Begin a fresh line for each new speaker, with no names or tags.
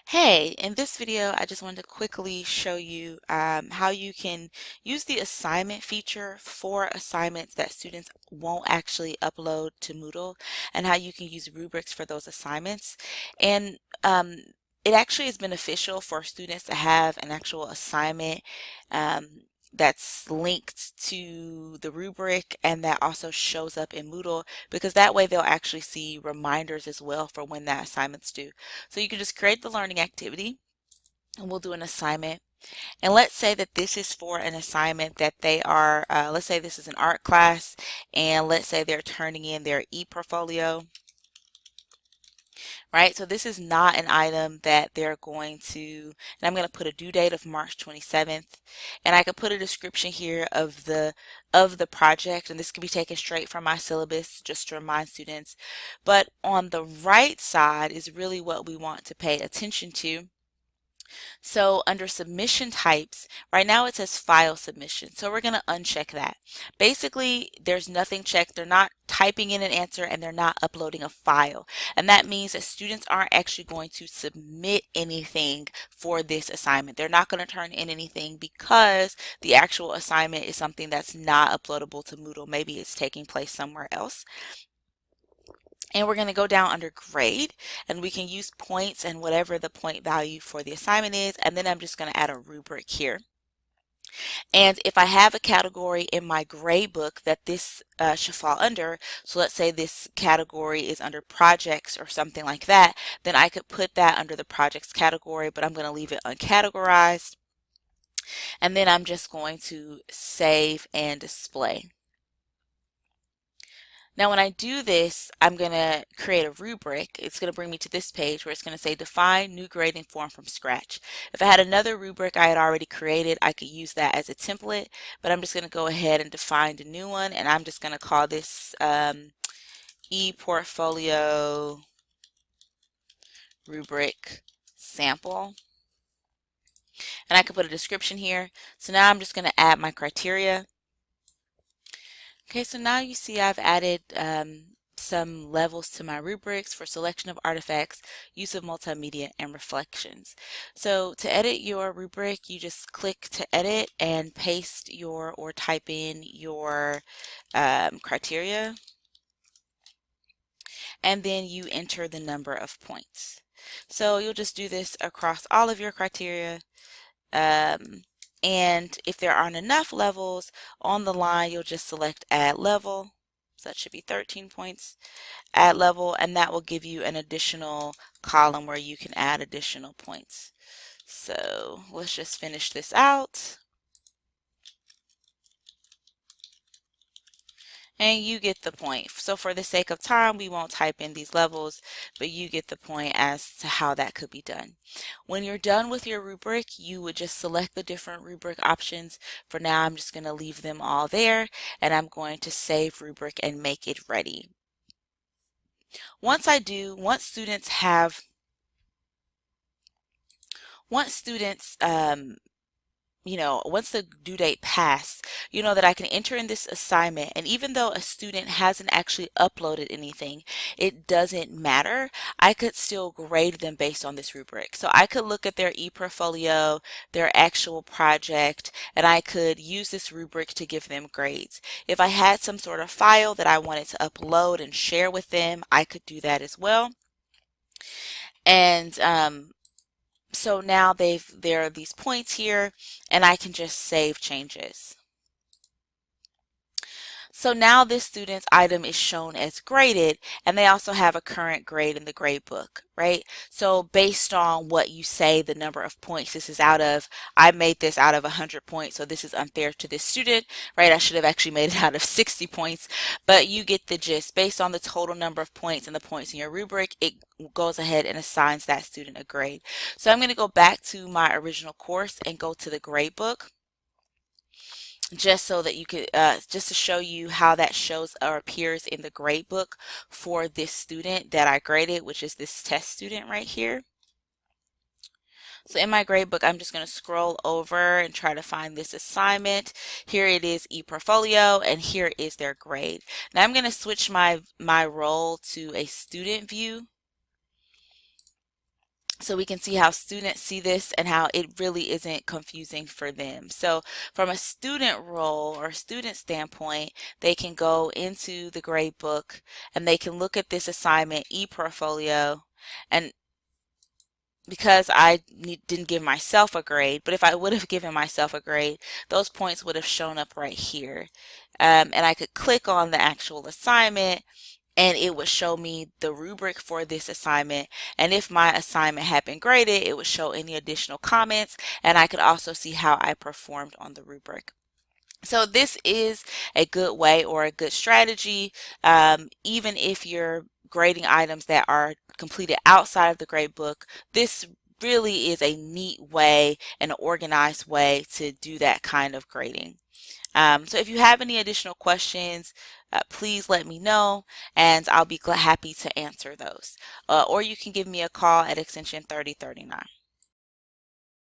Hey, in this video, I just wanted to quickly show you how you can use the assignment feature for assignments that students won't actually upload to Moodle, and how you can use rubrics for those assignments. And it actually is beneficial for students to have an actual assignment that's linked to the rubric and that also shows up in Moodle, because that way they'll actually see reminders as well for when that assignment's due. So you can just create the learning activity and we'll do an assignment. And let's say that this is for an assignment that they are, let's say this is an art class, and let's say they're turning in their e-portfolio, right? So this is not an item that they're going to, and I'm going to put a due date of March 27th, and I could put a description here of the project, and this can be taken straight from my syllabus just to remind students. But on the right side is really what we want to pay attention to. So under submission types, right now it says file submission. So we're going to uncheck that. Basically, there's nothing checked. They're not typing in an answer and they're not uploading a file. And that means that students aren't actually going to submit anything for this assignment. They're not going to turn in anything because the actual assignment is something that's not uploadable to Moodle. Maybe it's taking place somewhere else. And we're going to go down under grade, and we can use points and whatever the point value for the assignment is. And then I'm just going to add a rubric here. And if I have a category in my grade book that this should fall under, so let's say this category is under projects or something like that, then I could put that under the projects category, but I'm going to leave it uncategorized. And then I'm just going to save and display. Now when I do this, I'm going to create a rubric. It's going to bring me to this page where it's going to say define new grading form from scratch. If I had another rubric I had already created, I could use that as a template, but I'm just going to go ahead and define the new one, and I'm just going to call this e-portfolio rubric sample. And I could put a description here. So now I'm just going to add my criteria. Okay, so now you see I've added some levels to my rubrics for selection of artifacts, use of multimedia, and reflections. So to edit your rubric, you just click to edit and paste your or type in your criteria, and then you enter the number of points. So you'll just do this across all of your criteria. And if there aren't enough levels on the line, you'll just select add level. So that should be 13 points, add level, and that will give you an additional column where you can add additional points. So let's just finish this out. And you get the point. So for the sake of time, we won't type in these levels, but you get the point as to how that could be done. When you're done with your rubric, you would just select the different rubric options. For now, I'm just going to leave them all there, and I'm going to save rubric and make it ready. Once students once the due date passed, you know that I can enter in this assignment, and even though a student hasn't actually uploaded anything, it doesn't matter. I could still grade them based on this rubric. So I could look at their e-portfolio, their actual project, and I could use this rubric to give them grades. If I had some sort of file that I wanted to upload and share with them, I could do that as well. And so now there are these points here, and I can just save changes. So now this student's item is shown as graded, and they also have a current grade in the grade book, right? So based on what you say the number of points this is out of, I made this out of 100 points, so this is unfair to this student, right? I should have actually made it out of 60 points, but you get the gist. Based on the total number of points and the points in your rubric, it goes ahead and assigns that student a grade. So I'm going to go back to my original course and go to the grade book, just so that you could just to show you how that shows or appears in the grade book for this student that I graded, which is this test student right here. So in my grade book, I'm just going to scroll over and try to find this assignment. Here it is, e-portfolio, and here is their grade. Now I'm going to switch my role to a student view. So we can see how students see this and how it really isn't confusing for them. So from a student role or student standpoint, they can go into the grade book and they can look at this assignment e-portfolio, and because didn't give myself a grade, but if I would have given myself a grade, those points would have shown up right here. And I could click on the actual assignment and it would show me the rubric for this assignment. And if my assignment had been graded, it would show any additional comments, and I could also see how I performed on the rubric. So this is a good way or a good strategy, even if you're grading items that are completed outside of the grade book. This really is a neat way and an organized way to do that kind of grading. So if you have any additional questions, please let me know and I'll be happy to answer those. Or you can give me a call at extension 3039.